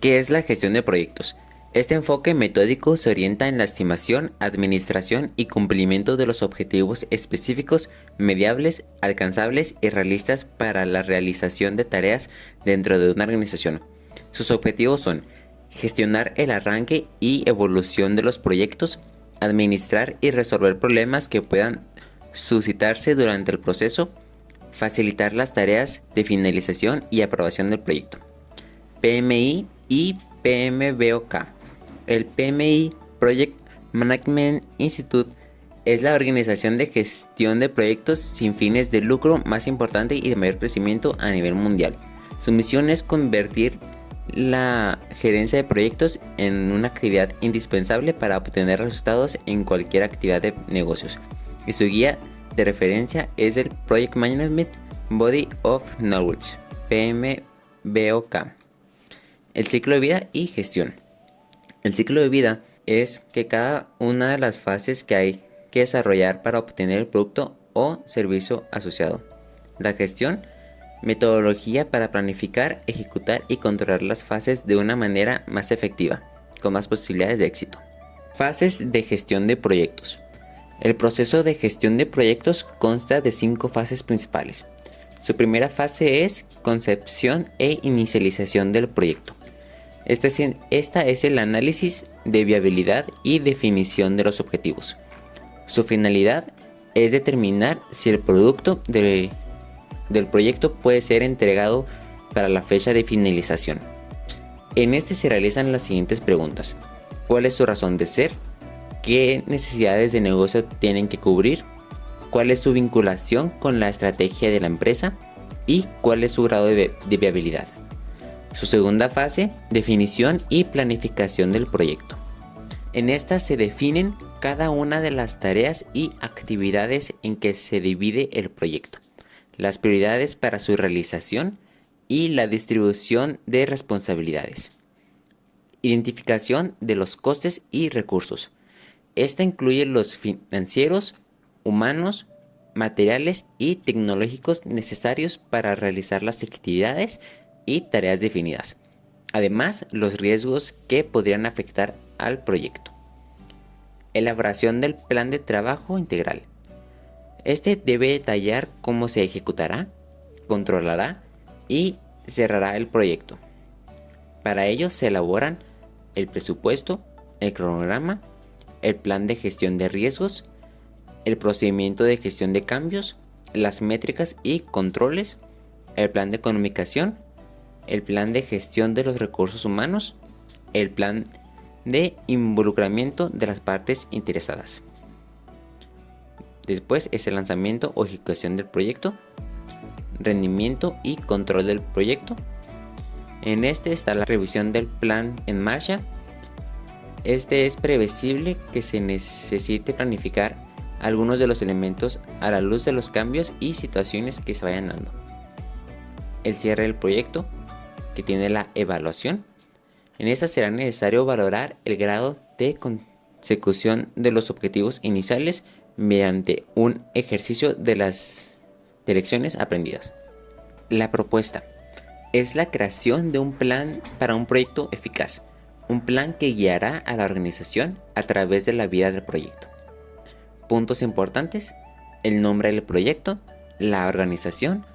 ¿Qué es la gestión de proyectos? Este enfoque metódico se orienta en la estimación, administración y cumplimiento de los objetivos específicos, mediables, alcanzables y realistas para la realización de tareas dentro de una organización. Sus objetivos son gestionar el arranque y evolución de los proyectos, administrar y resolver problemas que puedan suscitarse durante el proceso, facilitar las tareas de finalización y aprobación del proyecto. PMI y PMBOK. El PMI, Project Management Institute, es la organización de gestión de proyectos sin fines de lucro más importante y de mayor crecimiento a nivel mundial. Su misión es convertir la gerencia de proyectos en una actividad indispensable para obtener resultados en cualquier actividad de negocios. Y su guía de referencia es el Project Management Body of Knowledge, PMBOK. El ciclo de vida y gestión. El ciclo de vida es que cada una de las fases que hay que desarrollar para obtener el producto o servicio asociado. La gestión, metodología para planificar, ejecutar y controlar las fases de una manera más efectiva, con más posibilidades de éxito. Fases de gestión de proyectos. El proceso de gestión de proyectos consta de 5 fases principales. Su primera fase es concepción e inicialización del proyecto. Esta es el análisis de viabilidad y definición de los objetivos. Su finalidad es determinar si el producto del proyecto puede ser entregado para la fecha de finalización. En este se realizan las siguientes preguntas: ¿cuál es su razón de ser? ¿Qué necesidades de negocio tienen que cubrir? ¿Cuál es su vinculación con la estrategia de la empresa? ¿Y cuál es su grado de viabilidad? Su segunda fase, definición y planificación del proyecto. En esta se definen cada una de las tareas y actividades en que se divide el proyecto, las prioridades para su realización y la distribución de responsabilidades. Identificación de los costes y recursos. Esta incluye los financieros, humanos, materiales y tecnológicos necesarios para realizar las actividades y tareas definidas. Además, los riesgos que podrían afectar al proyecto. Elaboración del plan de trabajo integral. Este debe detallar cómo se ejecutará, controlará y cerrará el proyecto. Para ello se elaboran el presupuesto, el cronograma, el plan de gestión de riesgos, el procedimiento de gestión de cambios, las métricas y controles, el plan de comunicación, el plan de gestión de los recursos humanos, el plan de involucramiento de las partes interesadas. Después es el lanzamiento o ejecución del proyecto, rendimiento y control del proyecto. En este está la revisión del plan en marcha. Este es previsible que se necesite planificar algunos de los elementos a la luz de los cambios y situaciones que se vayan dando. El cierre del proyecto, que tiene la evaluación. En esta será necesario valorar el grado de consecución de los objetivos iniciales mediante un ejercicio de las lecciones aprendidas. La propuesta es la creación de un plan para un proyecto eficaz, un plan que guiará a la organización a través de la vida del proyecto. Puntos importantes: el nombre del proyecto, la organización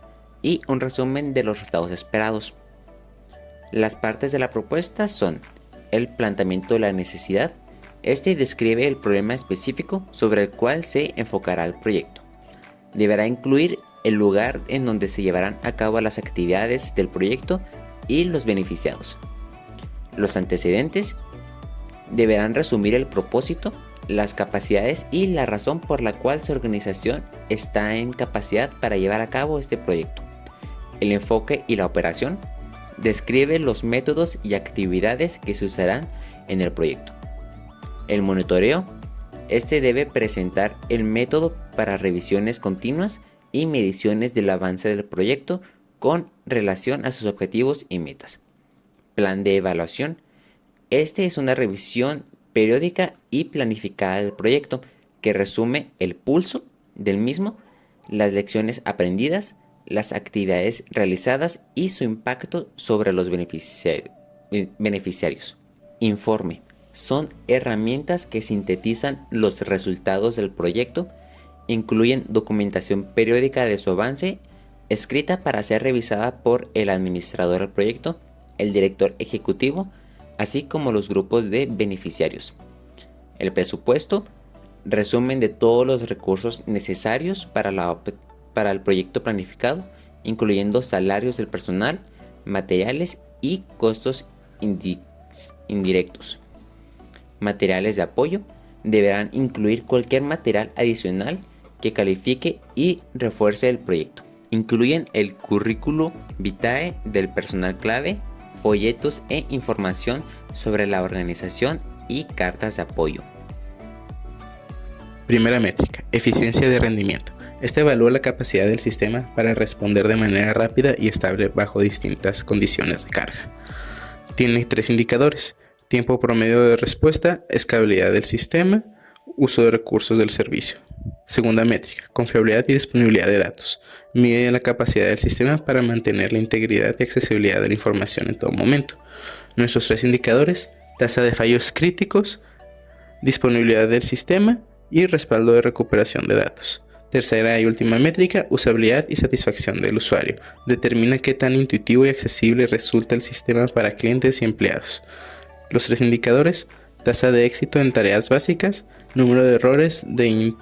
y un resumen de los resultados esperados. Las partes de la propuesta son el planteamiento de la necesidad. Este describe el problema específico sobre el cual se enfocará el proyecto. Deberá incluir el lugar en donde se llevarán a cabo las actividades del proyecto y los beneficiados. Los antecedentes deberán resumir el propósito, las capacidades y la razón por la cual su organización está en capacidad para llevar a cabo este proyecto. El enfoque y la operación describe los métodos y actividades que se usarán en el proyecto. El monitoreo. Este debe presentar el método para revisiones continuas y mediciones del avance del proyecto con relación a sus objetivos y metas. Plan de evaluación. Este es una revisión periódica y planificada del proyecto que resume el pulso del mismo, las lecciones aprendidas, las actividades realizadas y su impacto sobre los beneficiarios. beneficiarios. Informe. Son herramientas que sintetizan los resultados del proyecto, incluyen documentación periódica de su avance, escrita para ser revisada por el administrador del proyecto, el director ejecutivo, así como los grupos de beneficiarios. El presupuesto. Resumen de todos los recursos necesarios para el proyecto planificado, incluyendo salarios del personal, materiales y costos indirectos. Materiales de apoyo. Deberán incluir cualquier material adicional que califique y refuerce el proyecto. Incluyen el currículo vitae del personal clave, folletos e información sobre la organización y cartas de apoyo. Primera métrica, eficiencia de rendimiento. Esta evalúa la capacidad del sistema para responder de manera rápida y estable bajo distintas condiciones de carga. Tiene 3 indicadores: tiempo promedio de respuesta, escalabilidad del sistema, uso de recursos del servicio. Segunda métrica, confiabilidad y disponibilidad de datos. Mide la capacidad del sistema para mantener la integridad y accesibilidad de la información en todo momento. Nuestros 3 indicadores: tasa de fallos críticos, disponibilidad del sistema y respaldo de recuperación de datos. Tercera y última métrica, usabilidad y satisfacción del usuario. Determina qué tan intuitivo y accesible resulta el sistema para clientes y empleados. Los 3 indicadores: tasa de éxito en tareas básicas, número de errores de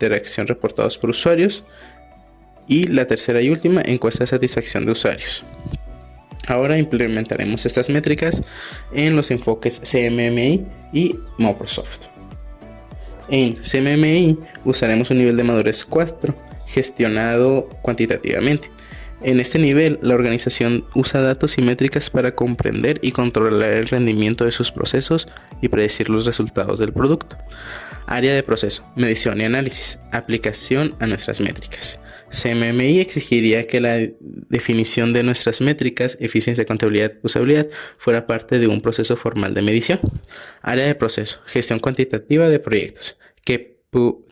interacción reportados por usuarios y la tercera y última, encuesta de satisfacción de usuarios. Ahora implementaremos estas métricas en los enfoques CMMI y Microsoft. En CMMI usaremos un nivel de madurez 4, gestionado cuantitativamente. En este nivel, la organización usa datos y métricas para comprender y controlar el rendimiento de sus procesos y predecir los resultados del producto. Área de proceso, medición y análisis, aplicación a nuestras métricas. CMMI exigiría que la definición de nuestras métricas, eficiencia, contabilidad, usabilidad, fuera parte de un proceso formal de medición. Área de proceso, gestión cuantitativa de proyectos.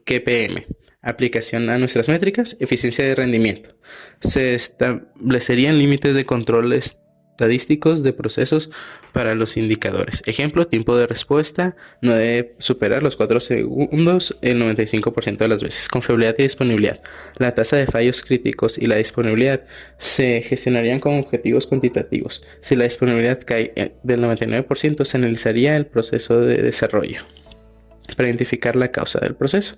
KPM, aplicación a nuestras métricas, eficiencia de rendimiento. Se establecerían límites de control estadísticos de procesos para los indicadores. Ejemplo, tiempo de respuesta no debe superar los 4 segundos el 95% de las veces. Confiabilidad y disponibilidad. La tasa de fallos críticos y la disponibilidad se gestionarían con objetivos cuantitativos. Si la disponibilidad cae del 99%, se analizaría el proceso de desarrollo para identificar la causa del proceso.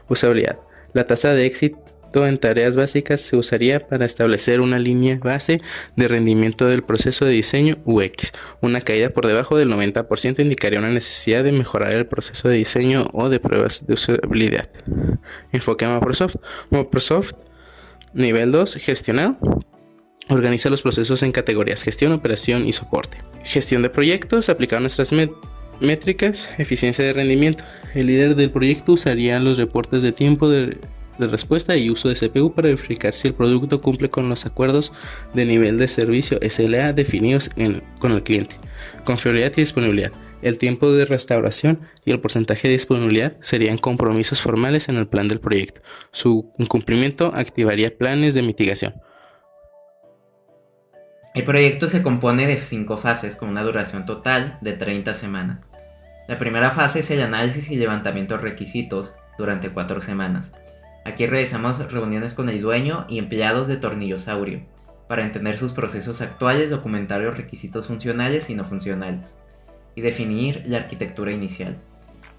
Usabilidad. La tasa de éxito en tareas básicas se usaría para establecer una línea base de rendimiento del proceso de diseño UX. Una caída por debajo del 90% indicaría una necesidad de mejorar el proceso de diseño o de pruebas de usabilidad. Enfoque Microsoft. Microsoft nivel 2, gestionado. Organiza los procesos en categorías: gestión, operación y soporte. Gestión de proyectos, aplicar nuestras métricas, eficiencia de rendimiento. El líder del proyecto usaría los reportes de tiempo de respuesta y uso de CPU para verificar si el producto cumple con los acuerdos de nivel de servicio SLA definidos con el cliente. Confiabilidad y disponibilidad. El tiempo de restauración y el porcentaje de disponibilidad serían compromisos formales en el plan del proyecto. Su incumplimiento activaría planes de mitigación. El proyecto se compone de 5 fases con una duración total de 30 semanas. La primera fase es el análisis y levantamiento de requisitos durante 4 semanas. Aquí realizamos reuniones con el dueño y empleados de Tornillosaurio para entender sus procesos actuales, documentar los requisitos funcionales y no funcionales y definir la arquitectura inicial.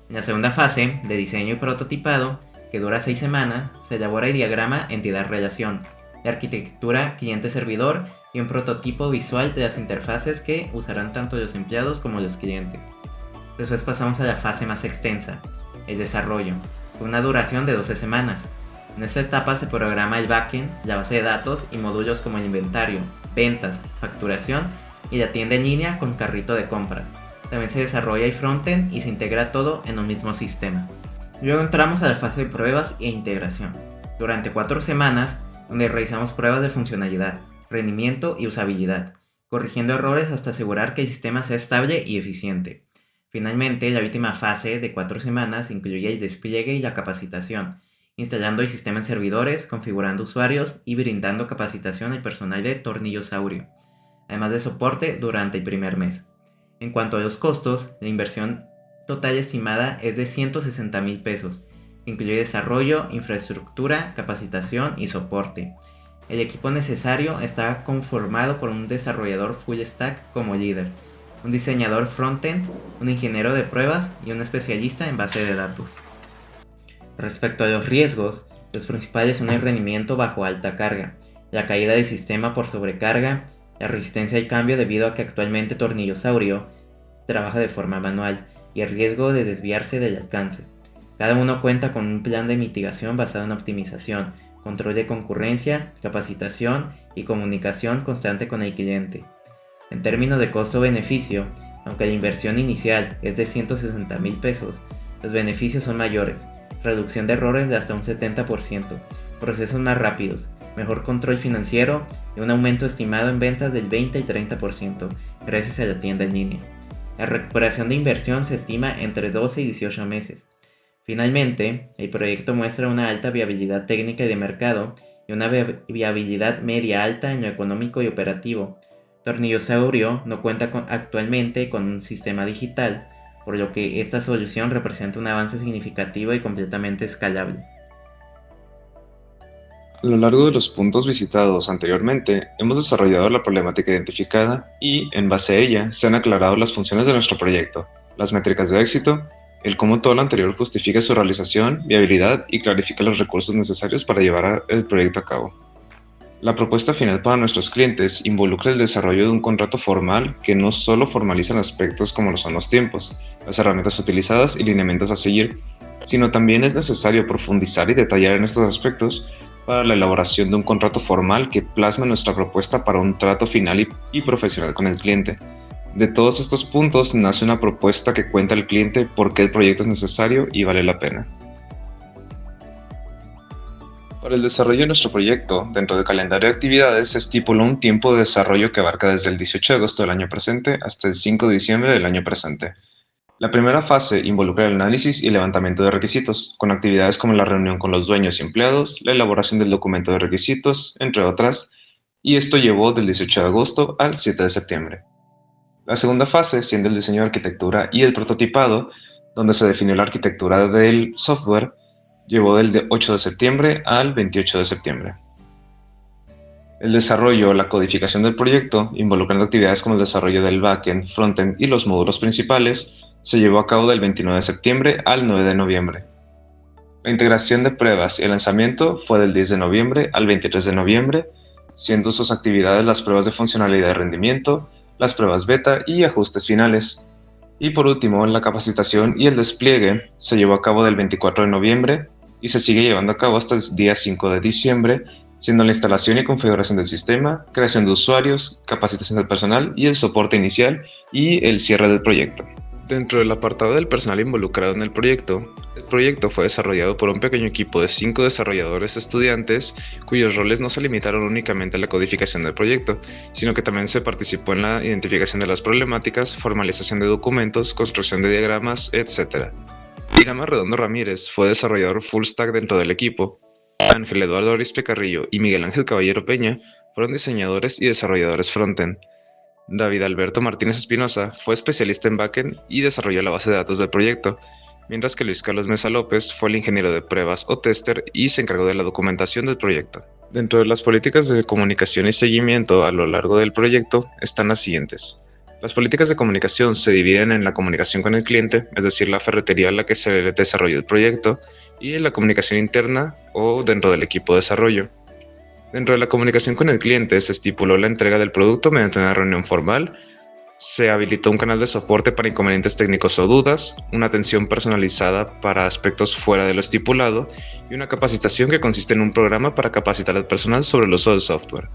En la segunda fase, de diseño y prototipado, que dura 6 semanas, se elabora el diagrama entidad-relación, la arquitectura cliente-servidor y un prototipo visual de las interfaces que usarán tanto los empleados como los clientes. Después pasamos a la fase más extensa, el desarrollo, con una duración de 12 semanas. En esta etapa se programa el backend, la base de datos y módulos como el inventario, ventas, facturación y la tienda en línea con carrito de compras. También se desarrolla el frontend y se integra todo en un mismo sistema. Luego entramos a la fase de pruebas e integración. Durante 4 semanas, donde realizamos pruebas de funcionalidad, rendimiento y usabilidad, corrigiendo errores hasta asegurar que el sistema sea estable y eficiente. Finalmente, la última fase de 4 semanas incluye el despliegue y la capacitación, instalando el sistema en servidores, configurando usuarios y brindando capacitación al personal de Tornillosaurio. además de soporte durante el primer mes. En cuanto a los costos, la inversión total estimada es de 160,000 pesos. Incluye desarrollo, infraestructura, capacitación y soporte. El equipo necesario está conformado por un desarrollador full stack como líder, un diseñador frontend, un ingeniero de pruebas y un especialista en base de datos. Respecto a los riesgos, los principales son el rendimiento bajo alta carga, la caída del sistema por sobrecarga, la resistencia al cambio debido a que actualmente Tornillosaurio trabaja de forma manual y el riesgo de desviarse del alcance. Cada uno cuenta con un plan de mitigación basado en optimización, control de concurrencia, capacitación y comunicación constante con el cliente. En términos de costo-beneficio, aunque la inversión inicial es de 160,000 pesos, los beneficios son mayores, reducción de errores de hasta un 70%, procesos más rápidos, mejor control financiero y un aumento estimado en ventas del 20 y 30% gracias a la tienda en línea. La recuperación de inversión se estima entre 12 y 18 meses. Finalmente, el proyecto muestra una alta viabilidad técnica y de mercado y una viabilidad media alta en lo económico y operativo. Tornillosaurio no cuenta actualmente con un sistema digital, por lo que esta solución representa un avance significativo y completamente escalable. A lo largo de los puntos visitados anteriormente, hemos desarrollado la problemática identificada y, en base a ella, se han aclarado las funciones de nuestro proyecto, las métricas de éxito, el cómo todo lo anterior justifica su realización, viabilidad y clarifica los recursos necesarios para llevar el proyecto a cabo. La propuesta final para nuestros clientes involucra el desarrollo de un contrato formal que no solo formaliza aspectos como lo son los tiempos, las herramientas utilizadas y lineamientos a seguir, sino también es necesario profundizar y detallar en estos aspectos para la elaboración de un contrato formal que plasme nuestra propuesta para un trato final y profesional con el cliente. De todos estos puntos nace una propuesta que cuenta al cliente por qué el proyecto es necesario y vale la pena. Para el desarrollo de nuestro proyecto, dentro del calendario de actividades se estipuló un tiempo de desarrollo que abarca desde el 18 de agosto del año presente hasta el 5 de diciembre del año presente. La primera fase involucra el análisis y levantamiento de requisitos, con actividades como la reunión con los dueños y empleados, la elaboración del documento de requisitos, entre otras, y esto llevó del 18 de agosto al 7 de septiembre. La segunda fase, siendo el diseño de arquitectura y el prototipado, donde se definió la arquitectura del software, llevó del 8 de septiembre al 28 de septiembre. El desarrollo o la codificación del proyecto, involucrando actividades como el desarrollo del backend, frontend y los módulos principales, se llevó a cabo del 29 de septiembre al 9 de noviembre. La integración de pruebas y el lanzamiento fue del 10 de noviembre al 23 de noviembre, siendo sus actividades las pruebas de funcionalidad y rendimiento, las pruebas beta y ajustes finales. Y por último, la capacitación y el despliegue se llevó a cabo del 24 de noviembre y se sigue llevando a cabo hasta el día 5 de diciembre, siendo la instalación y configuración del sistema, creación de usuarios, capacitación del personal y el soporte inicial y el cierre del proyecto. Dentro del apartado del personal involucrado en el proyecto fue desarrollado por un pequeño equipo de 5 desarrolladores estudiantes cuyos roles no se limitaron únicamente a la codificación del proyecto, sino que también se participó en la identificación de las problemáticas, formalización de documentos, construcción de diagramas, etc. Irama Redondo Ramírez fue desarrollador full stack dentro del equipo. Ángel Eduardo Arispe Carrillo y Miguel Ángel Caballero Peña fueron diseñadores y desarrolladores frontend. David Alberto Martínez Espinosa fue especialista en backend y desarrolló la base de datos del proyecto, mientras que Luis Carlos Mesa López fue el ingeniero de pruebas o tester y se encargó de la documentación del proyecto. Dentro de las políticas de comunicación y seguimiento a lo largo del proyecto están las siguientes. Las políticas de comunicación se dividen en la comunicación con el cliente, es decir, la ferretería a la que se desarrolló el proyecto, y en la comunicación interna o dentro del equipo de desarrollo. Dentro de la comunicación con el cliente se estipuló la entrega del producto mediante una reunión formal, se habilitó un canal de soporte para inconvenientes técnicos o dudas, una atención personalizada para aspectos fuera de lo estipulado y una capacitación que consiste en un programa para capacitar al personal sobre el uso del software.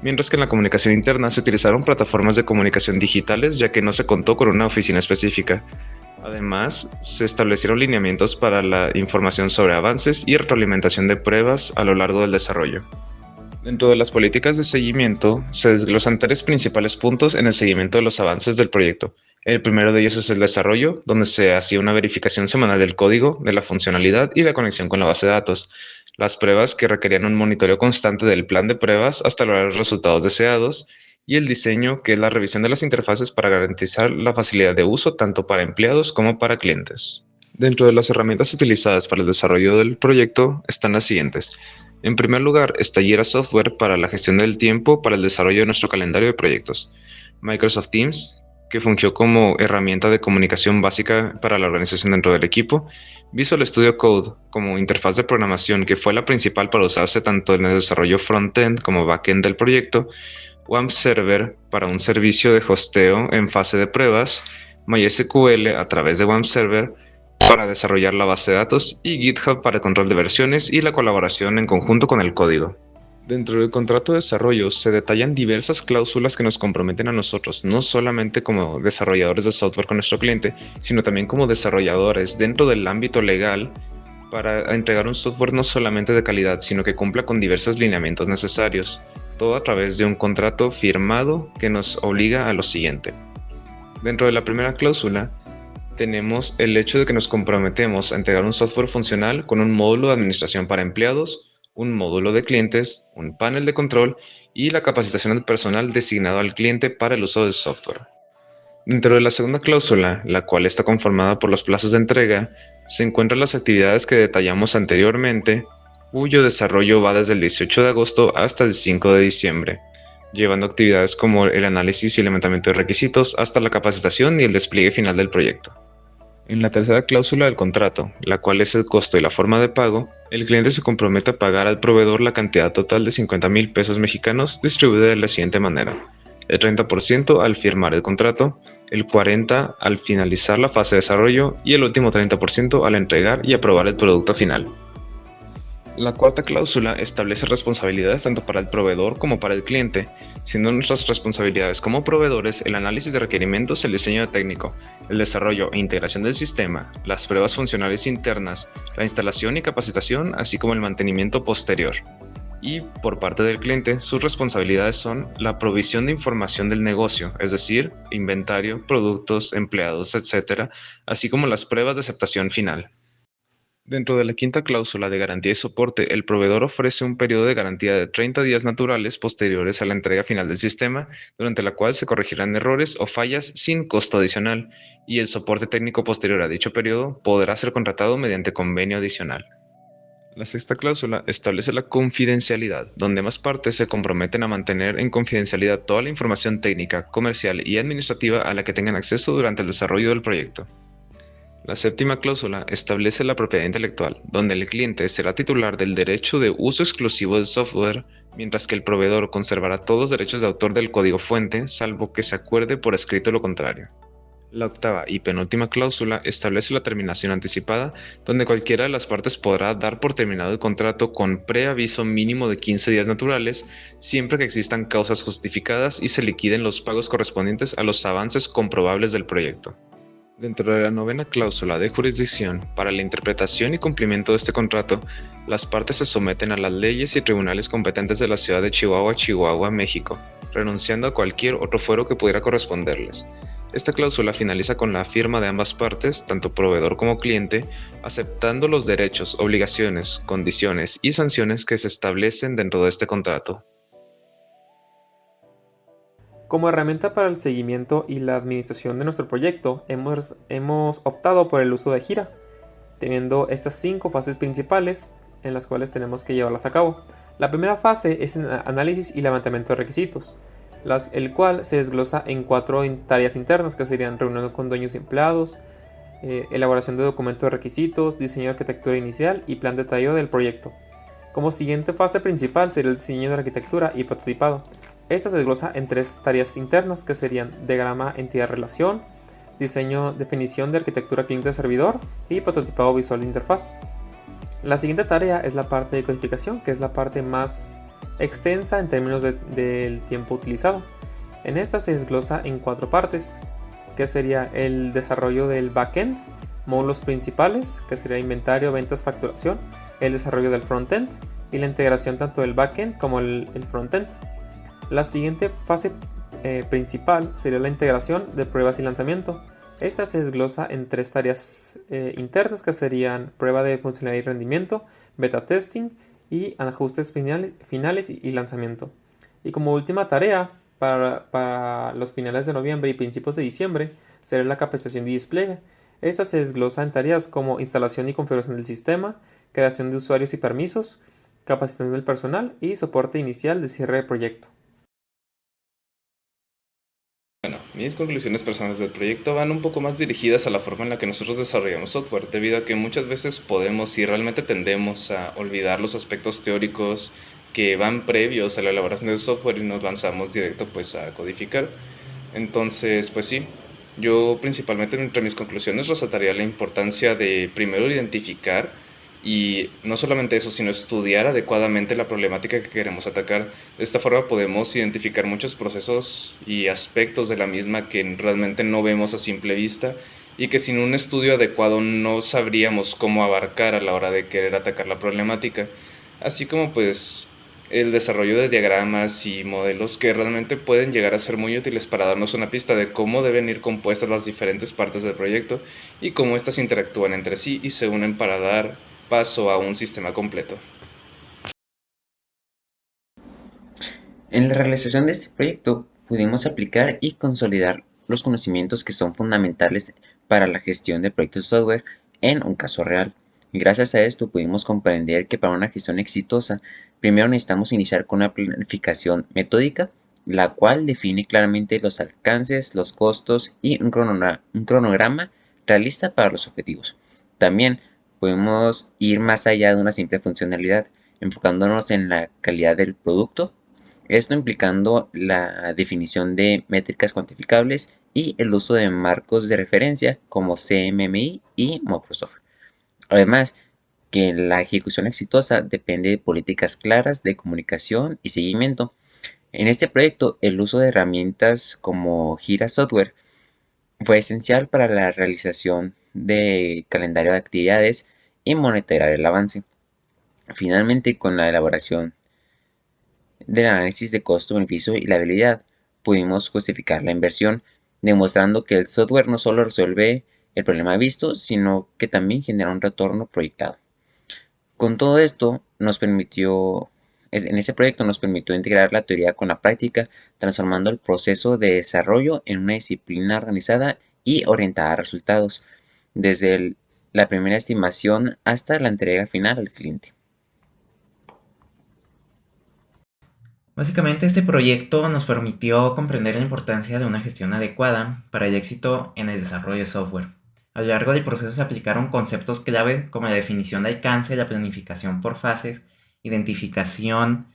Mientras que en la comunicación interna se utilizaron plataformas de comunicación digitales ya que no se contó con una oficina específica. Además, se establecieron lineamientos para la información sobre avances y retroalimentación de pruebas a lo largo del desarrollo. Dentro de las políticas de seguimiento, se desglosan 3 principales puntos en el seguimiento de los avances del proyecto. El primero de ellos es el desarrollo, donde se hacía una verificación semanal del código, de la funcionalidad y la conexión con la base de datos. Las pruebas que requerían un monitoreo constante del plan de pruebas hasta lograr los resultados deseados y el diseño, que es la revisión de las interfaces para garantizar la facilidad de uso tanto para empleados como para clientes. Dentro de las herramientas utilizadas para el desarrollo del proyecto están las siguientes. En primer lugar, está Jira Software para la gestión del tiempo para el desarrollo de nuestro calendario de proyectos. Microsoft Teams, que fungió como herramienta de comunicación básica para la organización dentro del equipo. Visual Studio Code como interfaz de programación, que fue la principal para usarse tanto en el desarrollo front-end como back-end del proyecto. WAMP Server para un servicio de hosteo en fase de pruebas. MySQL a través de WAMP Server para desarrollar la base de datos, y GitHub para el control de versiones y la colaboración en conjunto con el código. Dentro del contrato de desarrollo se detallan diversas cláusulas que nos comprometen a nosotros, no solamente como desarrolladores de software con nuestro cliente, sino también como desarrolladores dentro del ámbito legal para entregar un software no solamente de calidad, sino que cumpla con diversos lineamientos necesarios, todo a través de un contrato firmado que nos obliga a lo siguiente. Dentro de la primera cláusula, tenemos el hecho de que nos comprometemos a entregar un software funcional con un módulo de administración para empleados, un módulo de clientes, un panel de control y la capacitación del personal designado al cliente para el uso del software. Dentro de la segunda cláusula, la cual está conformada por los plazos de entrega, se encuentran las actividades que detallamos anteriormente, cuyo desarrollo va desde el 18 de agosto hasta el 5 de diciembre, llevando actividades como el análisis y levantamiento de requisitos hasta la capacitación y el despliegue final del proyecto. En la tercera cláusula del contrato, la cual es el costo y la forma de pago, el cliente se compromete a pagar al proveedor la cantidad total de 50,000 pesos mexicanos distribuida de la siguiente manera: el 30% al firmar el contrato, el 40% al finalizar la fase de desarrollo y el último 30% al entregar y aprobar el producto final. La cuarta cláusula establece responsabilidades tanto para el proveedor como para el cliente, siendo nuestras responsabilidades como proveedores el análisis de requerimientos, el diseño técnico, el desarrollo e integración del sistema, las pruebas funcionales internas, la instalación y capacitación, así como el mantenimiento posterior. Y por parte del cliente, sus responsabilidades son la provisión de información del negocio, es decir, inventario, productos, empleados, etc., así como las pruebas de aceptación final. Dentro de la quinta cláusula de garantía y soporte, el proveedor ofrece un periodo de garantía de 30 días naturales posteriores a la entrega final del sistema, durante la cual se corregirán errores o fallas sin costo adicional, y el soporte técnico posterior a dicho periodo podrá ser contratado mediante convenio adicional. La sexta cláusula establece la confidencialidad, donde ambas partes se comprometen a mantener en confidencialidad toda la información técnica, comercial y administrativa a la que tengan acceso durante el desarrollo del proyecto. La séptima cláusula establece la propiedad intelectual, donde el cliente será titular del derecho de uso exclusivo del software, mientras que el proveedor conservará todos los derechos de autor del código fuente, salvo que se acuerde por escrito lo contrario. La octava y penúltima cláusula establece la terminación anticipada, donde cualquiera de las partes podrá dar por terminado el contrato con preaviso mínimo de 15 días naturales, siempre que existan causas justificadas y se liquiden los pagos correspondientes a los avances comprobables del proyecto. Dentro de la novena cláusula de jurisdicción, para la interpretación y cumplimiento de este contrato, las partes se someten a las leyes y tribunales competentes de la ciudad de Chihuahua, México, renunciando a cualquier otro fuero que pudiera corresponderles. Esta cláusula finaliza con la firma de ambas partes, tanto proveedor como cliente, aceptando los derechos, obligaciones, condiciones y sanciones que se establecen dentro de este contrato. Como herramienta para el seguimiento y la administración de nuestro proyecto, hemos optado por el uso de Jira, teniendo estas 5 fases principales en las cuales tenemos que llevarlas a cabo. La primera fase es el análisis y levantamiento de requisitos, el cual se desglosa en 4 tareas internas, que serían reunión con dueños y empleados, elaboración de documento de requisitos, diseño de arquitectura inicial y plan detallado del proyecto. Como siguiente fase principal sería el diseño de arquitectura y prototipado. Esta se desglosa en 3 tareas internas, que serían diagrama entidad-relación, diseño, definición de arquitectura cliente-servidor y prototipado visual de interfaz. La siguiente tarea es la parte de codificación, que es la parte más extensa en términos del tiempo utilizado. En esta se desglosa en 4 partes, que sería el desarrollo del backend, módulos principales, que sería inventario, ventas, facturación, el desarrollo del frontend y la integración tanto del backend como el frontend. La siguiente fase principal sería la integración de pruebas y lanzamiento. Esta se desglosa en 3 tareas internas, que serían prueba de funcionalidad y rendimiento, beta testing y ajustes finales y lanzamiento. Y como última tarea para los finales de noviembre y principios de diciembre será la capacitación y despliegue. Esta se desglosa en tareas como instalación y configuración del sistema, creación de usuarios y permisos, capacitación del personal y soporte inicial de cierre de proyecto. Bueno, mis conclusiones personales del proyecto van un poco más dirigidas a la forma en la que nosotros desarrollamos software, debido a que muchas veces podemos y realmente tendemos a olvidar los aspectos teóricos que van previos a la elaboración del software y nos lanzamos directo pues a codificar. Entonces, pues sí, yo principalmente entre mis conclusiones resaltaría la importancia de primero identificar y no solamente eso, sino estudiar adecuadamente la problemática que queremos atacar. De esta forma podemos identificar muchos procesos y aspectos de la misma que realmente no vemos a simple vista y que sin un estudio adecuado no sabríamos cómo abarcar a la hora de querer atacar la problemática. Así como pues el desarrollo de diagramas y modelos que realmente pueden llegar a ser muy útiles para darnos una pista de cómo deben ir compuestas las diferentes partes del proyecto y cómo éstas interactúan entre sí y se unen para dar paso a un sistema completo. En la realización de este proyecto pudimos aplicar y consolidar los conocimientos que son fundamentales para la gestión de proyectos de software en un caso real. Gracias a esto pudimos comprender que para una gestión exitosa, primero necesitamos iniciar con una planificación metódica, la cual define claramente los alcances, los costos y un cronograma realista para los objetivos. También podemos ir más allá de una simple funcionalidad, enfocándonos en la calidad del producto, esto implicando la definición de métricas cuantificables y el uso de marcos de referencia como CMMI y Microsoft. Además, que la ejecución exitosa depende de políticas claras de comunicación y seguimiento. En este proyecto, el uso de herramientas como Jira Software fue esencial para la realización de calendario de actividades y monitorear el avance. Finalmente, con la elaboración del análisis de costo-beneficio y la habilidad, pudimos justificar la inversión, demostrando que el software no solo resuelve el problema visto, sino que también genera un retorno proyectado. Con todo esto, en este proyecto nos permitió integrar la teoría con la práctica, transformando el proceso de desarrollo en una disciplina organizada y orientada a resultados, desde la primera estimación hasta la entrega final al cliente. Básicamente este proyecto nos permitió comprender la importancia de una gestión adecuada para el éxito en el desarrollo de software. A lo largo del proceso se aplicaron conceptos clave como la definición de alcance, la planificación por fases, identificación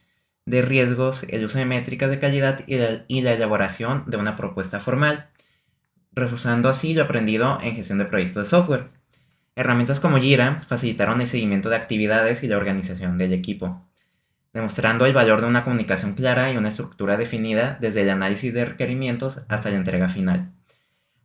de riesgos, el uso de métricas de calidad y la elaboración de una propuesta formal, reforzando así lo aprendido en gestión de proyectos de software. Herramientas como Jira facilitaron el seguimiento de actividades y la organización del equipo, demostrando el valor de una comunicación clara y una estructura definida desde el análisis de requerimientos hasta la entrega final.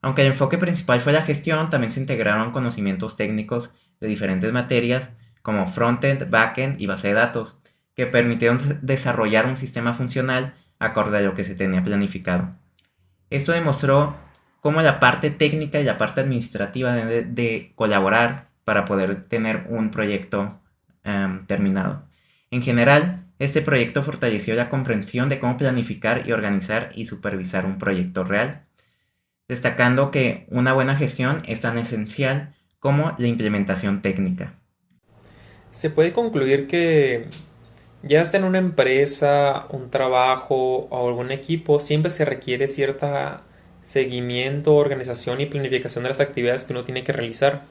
Aunque el enfoque principal fue la gestión, también se integraron conocimientos técnicos de diferentes materias como frontend, backend y base de datos, que permitieron desarrollar un sistema funcional acorde a lo que se tenía planificado. Esto demostró cómo la parte técnica y la parte administrativa deben de colaborar para poder tener un proyecto terminado. En general, este proyecto fortaleció la comprensión de cómo planificar y organizar y supervisar un proyecto real, destacando que una buena gestión es tan esencial como la implementación técnica. Se puede concluir que ya sea en una empresa, un trabajo o algún equipo, siempre se requiere cierta seguimiento, organización y planificación de las actividades que uno tiene que realizar.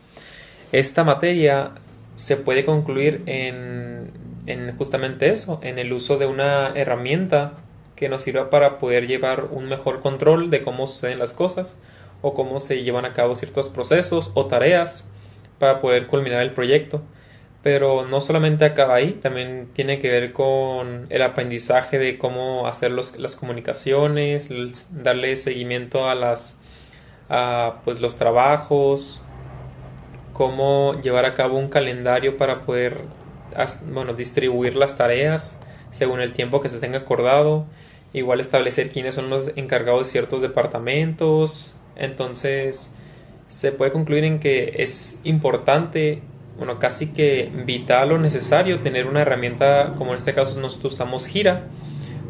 Esta materia se puede concluir en justamente eso, en el uso de una herramienta que nos sirva para poder llevar un mejor control de cómo suceden las cosas o cómo se llevan a cabo ciertos procesos o tareas para poder culminar el proyecto. Pero no solamente acaba ahí, también tiene que ver con el aprendizaje de cómo hacer las comunicaciones, darle seguimiento a pues, los trabajos, cómo llevar a cabo un calendario para poder distribuir las tareas según el tiempo que se tenga acordado. Igual establecer quiénes son los encargados de ciertos departamentos. Entonces se puede concluir en que es importante, casi que vital o necesario tener una herramienta como en este caso nosotros usamos Jira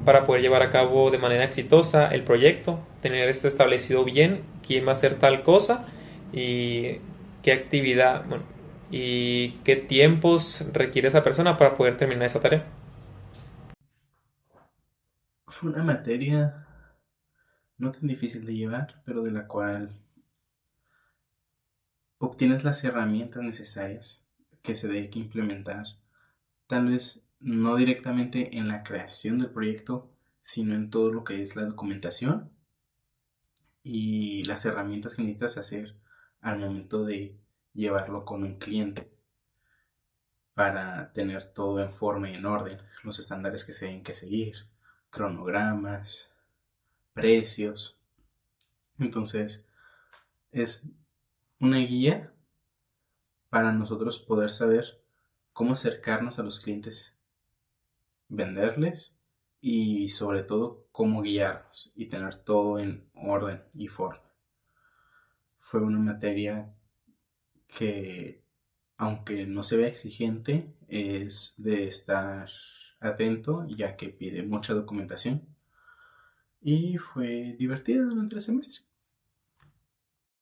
para poder llevar a cabo de manera exitosa el proyecto, tener establecido bien quién va a hacer tal cosa y qué actividad, bueno, y qué tiempos requiere esa persona para poder terminar esa tarea. Fue una materia no tan difícil de llevar, pero de la cual obtienes las herramientas necesarias que se debe que implementar, tal vez no directamente en la creación del proyecto, sino en todo lo que es la documentación y las herramientas que necesitas hacer al momento de llevarlo con un cliente para tener todo en forma y en orden, los estándares que se deben que seguir, cronogramas, precios. Entonces, es una guía para nosotros poder saber cómo acercarnos a los clientes, venderles y sobre todo cómo guiarlos y tener todo en orden y forma. Fue una materia que, aunque no se vea exigente, es de estar atento ya que pide mucha documentación y fue divertida durante el semestre.